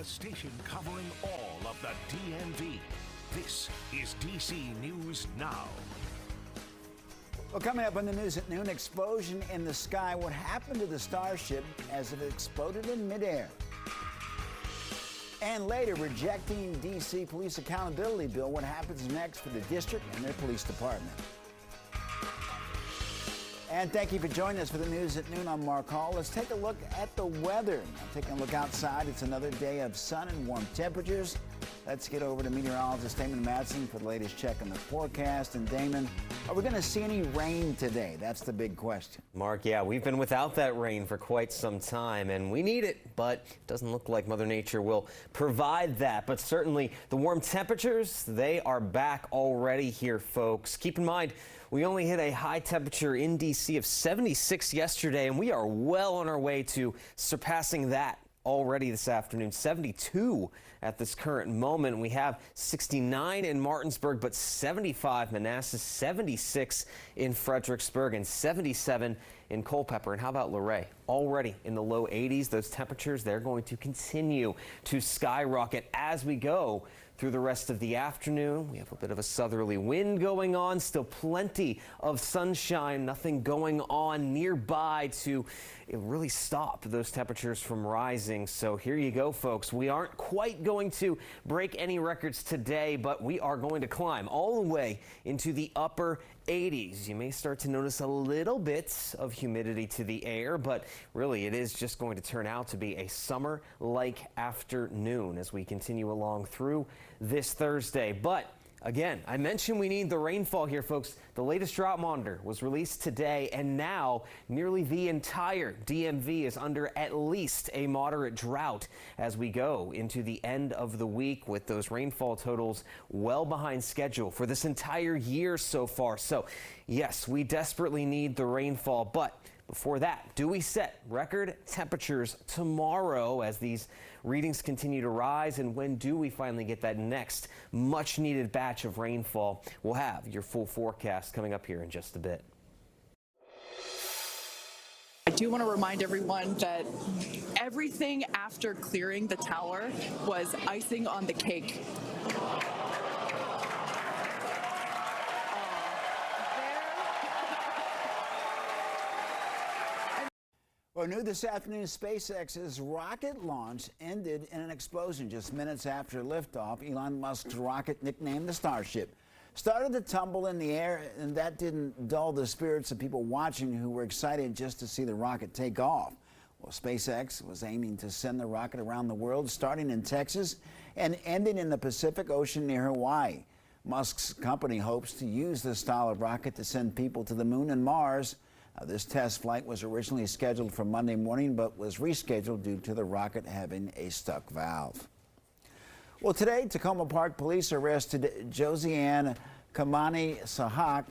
the station covering all of the DMV. This is DC News Now. Well, coming up on the news at noon, explosion in the sky. What happened to the Starship as it exploded in midair? And later, rejecting D.C. police accountability bill. What happens next for the district and their police department? And thank you for joining us for the news at noon. I'm Mark Hall. Let's take a look at the weather. Now, taking a look outside, it's another day of sun and warm temperatures. Let's get over to meteorologist Damon Madsen for the latest check on the forecast. And Damon, are we going to see any rain today? That's the big question. Mark, yeah, we've been without that rain for quite some time, and we need it, but it doesn't look like Mother Nature will provide that. But certainly the warm temperatures, they are back already here, folks. Keep in mind, we only hit a high temperature in D.C. of 76 yesterday, and we are well on our way to surpassing that already this afternoon. 72 at this current moment. We have 69 in Martinsburg, but 75 Manassas, 76 in Fredericksburg, and 77 in Culpeper. And how about Luray? Already in the low 80s. Those temperatures, they're going to continue to skyrocket as we go through the rest of the afternoon. We have a bit of a southerly wind going on, still plenty of sunshine, nothing going on nearby to really stop those temperatures from rising. So here you go, folks. We aren't quite going to break any records today, but we are going to climb all the way into the upper 80s. You may start to notice a little bit of humidity to the air, but really it is just going to turn out to be a summer-like afternoon as we continue along through this Thursday. But again, I mentioned we need the rainfall here, folks. The latest drought monitor was released today, and now nearly the entire DMV is under at least a moderate drought as we go into the end of the week, with those rainfall totals well behind schedule for this entire year so far. So yes, we desperately need the rainfall, but before that, do we set record temperatures tomorrow as these readings continue to rise? And when do we finally get that next much needed batch of rainfall? We'll have your full forecast coming up here in just a bit. I do want to remind everyone that everything after clearing the tower was icing on the cake. Well, new this afternoon, SpaceX's rocket launch ended in an explosion just minutes after liftoff. Elon Musk's rocket, nicknamed the Starship, started to tumble in the air, and that didn't dull the spirits of people watching who were excited just to see the rocket take off. Well, SpaceX was aiming to send the rocket around the world, starting in Texas and ending in the Pacific Ocean near Hawaii. Musk's company hopes to use this style of rocket to send people to the moon and Mars. This test flight was originally scheduled for Monday morning, but was rescheduled due to the rocket having a stuck valve. Well, today, Tacoma Park Police arrested Josiane Kamani Sahak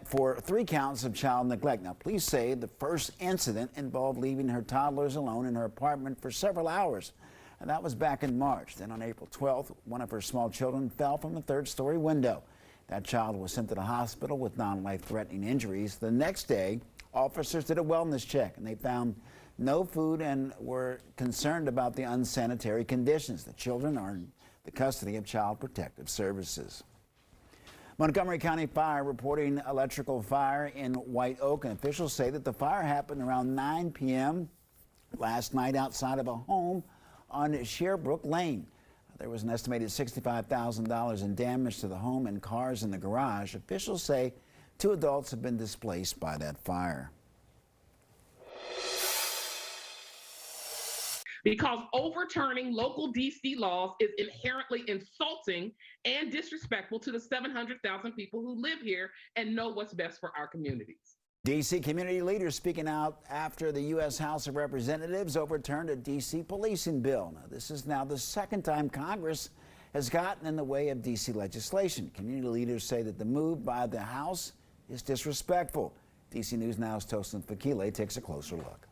for 3 counts of child neglect. Now, police say the first incident involved leaving her toddlers alone in her apartment for several hours, and that was back in March. Then on April 12th, one of her small children fell from the 3rd-story window. That child was sent to the hospital with non-life-threatening injuries. The next day, officers did a wellness check, and they found no food and were concerned about the unsanitary conditions. The children are in the custody of Child Protective Services. Montgomery County Fire reporting electrical fire in White Oak, and officials say that the fire happened around 9 p.m. last night outside of a home on Sherbrooke Lane. There was an estimated $65,000 in damage to the home and cars in the garage. Officials say 2 adults have been displaced by that fire. Because overturning local DC laws is inherently insulting and disrespectful to the 700,000 people who live here and know what's best for our communities. D.C. community leaders speaking out after the U.S. House of Representatives overturned a D.C. policing bill. Now, this is now the second time Congress has gotten in the way of D.C. legislation. Community leaders say that the move by the House is disrespectful. D.C. News Now's Tosin Fakile takes a closer look.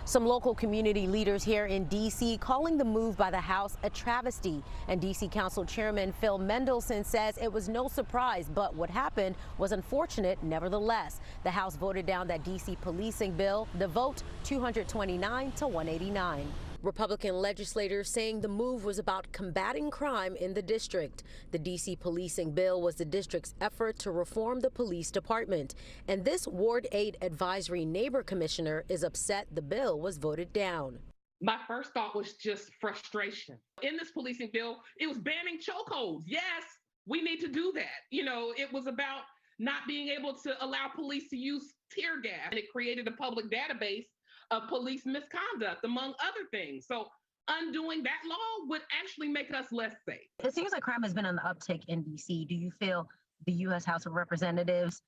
Some local community leaders here in D.C. calling the move by the House a travesty. And D.C. Council Chairman Phil Mendelson says it was no surprise, but what happened was unfortunate nevertheless. The House voted down that D.C. policing bill, the vote 229 to 189. Republican legislators saying the move was about combating crime in the district. The D.C. policing bill was the district's effort to reform the police department. And this Ward 8 Advisory Neighbor Commissioner is upset the bill was voted down. My first thought was just frustration. In this policing bill, it was banning chokeholds. Yes, we need to do that. It was about not being able to allow police to use tear gas. And it created a public database of police misconduct, among other things. So undoing that law would actually make us less safe. It seems like crime has been on the uptick in D.C. Do you feel the U.S. House of Representatives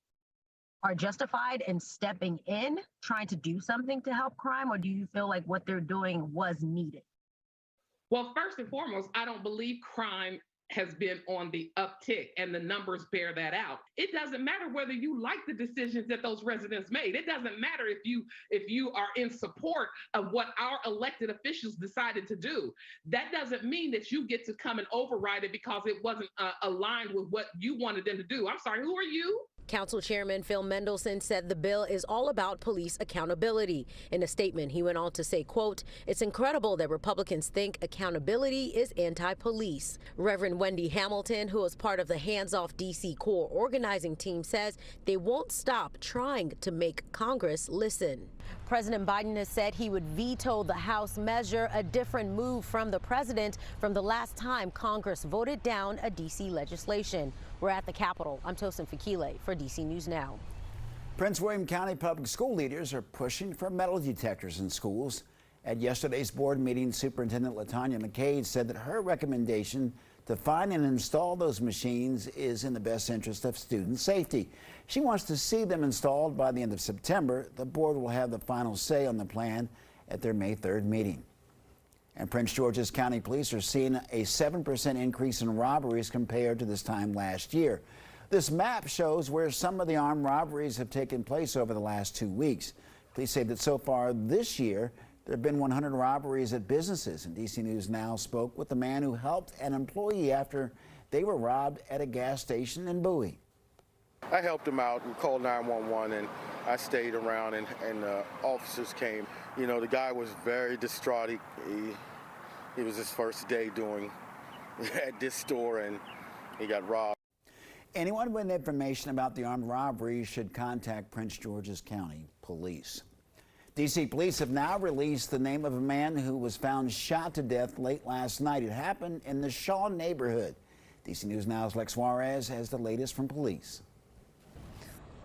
are justified in stepping in, trying to do something to help crime, or do you feel like what they're doing was needed? Well, first and foremost, I don't believe crime has been on the uptick, and the numbers bear that out. It doesn't matter whether you like the decisions that those residents made. It doesn't matter if you are in support of what our elected officials decided to do. That doesn't mean that you get to come and override it because it wasn't aligned with what you wanted them to do. I'm sorry, who are you? Council Chairman Phil Mendelson said the bill is all about police accountability. In a statement, he went on to say, quote, "It's incredible that Republicans think accountability is anti-police." Reverend Wendy Hamilton, who is part of the Hands Off D.C. core organizing team, says they won't stop trying to make Congress listen. President Biden has said he would veto the House measure, a different move from the president from the last time Congress voted down a D.C. legislation. We're at the Capitol. I'm Tosin Fakile for D.C. News Now. Prince William County public school leaders are pushing for metal detectors in schools. At yesterday's board meeting, Superintendent LaTanya McCade said that her recommendation to find and install those machines is in the best interest of student safety. She wants to see them installed by the end of September. The board will have the final say on the plan at their May 3rd meeting. And Prince George's County Police are seeing a 7% increase in robberies compared to this time last year. This map shows where some of the armed robberies have taken place over the last 2 weeks. Police say that so far this year, there have been 100 robberies at businesses. And DC News Now spoke with the man who helped an employee after they were robbed at a gas station in Bowie. I helped him out and called 911, and I stayed around, and officers came. The guy was very distraught. He was his first day doing at this store, and he got robbed. Anyone with information about the armed robbery should contact Prince George's County Police. D.C. police have now released the name of a man who was found shot to death late last night. It happened in the Shaw neighborhood. D.C. News Now's Lex Suarez has the latest from police.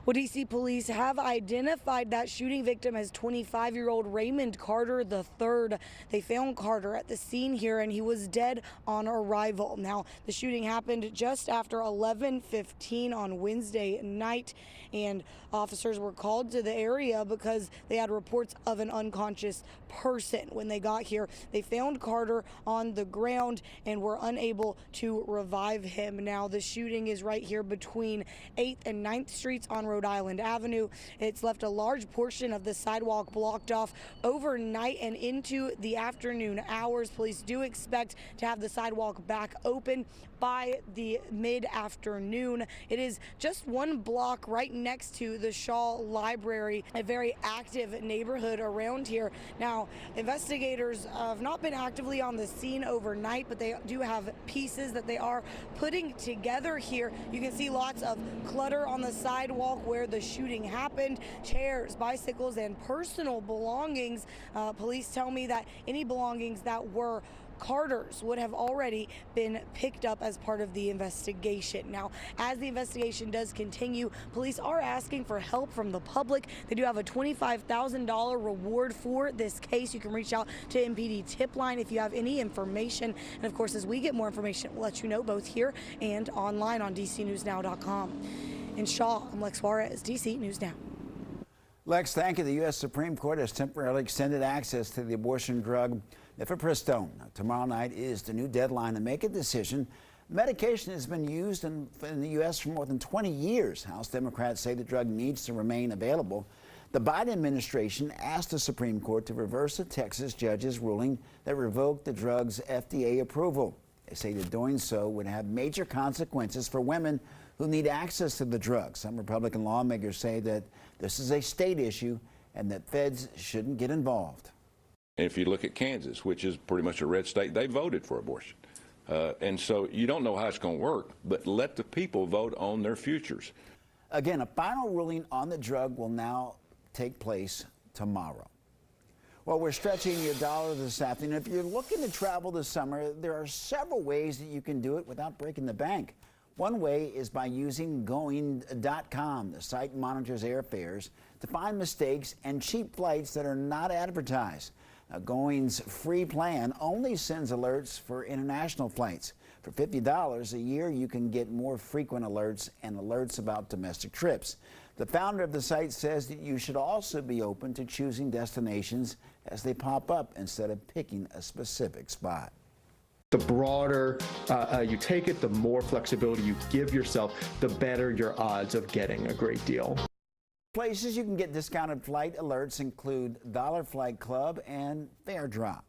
Well, D.C. police have identified that shooting victim as 25-year-old Raymond Carter III. They found Carter at the scene here, and he was dead on arrival. Now, the shooting happened just after 11:15 on Wednesday night, and officers were called to the area because they had reports of an unconscious person. When they got here, they found Carter on the ground and were unable to revive him. Now, the shooting is right here between 8th and 9th Streets on Rhode Island Avenue. It's left a large portion of the sidewalk blocked off overnight and into the afternoon hours. Police do expect to have the sidewalk back open by the mid-afternoon. It is just one block right next to the Shaw Library, a very active neighborhood around here. Now, investigators have not been actively on the scene overnight, but they do have pieces that they are putting together here. You can see lots of clutter on the sidewalk where the shooting happened, chairs, bicycles, and personal belongings. Police tell me that any belongings that were Carter's would have already been picked up as part of the investigation. Now, as the investigation does continue, police are asking for help from the public. They do have a $25,000 reward for this case. You can reach out to MPD tip line if you have any information. And of course, as we get more information, we'll let you know both here and online on DCNewsNow.com. In Shaw, I'm Lex Suarez, DC News Now. Lex, thank you. The U.S. Supreme Court has temporarily extended access to the abortion drug mifepristone. Tomorrow night is the new deadline to make a decision. Medication has been used in the U.S. for more than 20 years. House Democrats say the drug needs to remain available. The Biden administration asked the Supreme Court to reverse a Texas judge's ruling that revoked the drug's FDA approval. They say that doing so would have major consequences for women who need access to the drug. Some Republican lawmakers say that this is a state issue and that feds shouldn't get involved. And if you look at Kansas, which is pretty much a red state, they voted for abortion. And so you don't know how it's going to work, but let the people vote on their futures. Again, a final ruling on the drug will now take place tomorrow. Well, we're stretching your dollar this afternoon. If you're looking to travel this summer, there are several ways that you can do it without breaking the bank. One way is by using Going.com. The site monitors airfares to find mistakes and cheap flights that are not advertised. Now, Going's free plan only sends alerts for international flights. For $50 a year, you can get more frequent alerts and alerts about domestic trips. The founder of the site says that you should also be open to choosing destinations as they pop up instead of picking a specific spot. The broader you take it, the more flexibility you give yourself, the better your odds of getting a great deal. Places you can get discounted flight alerts include Dollar Flight Club and Fare Drop.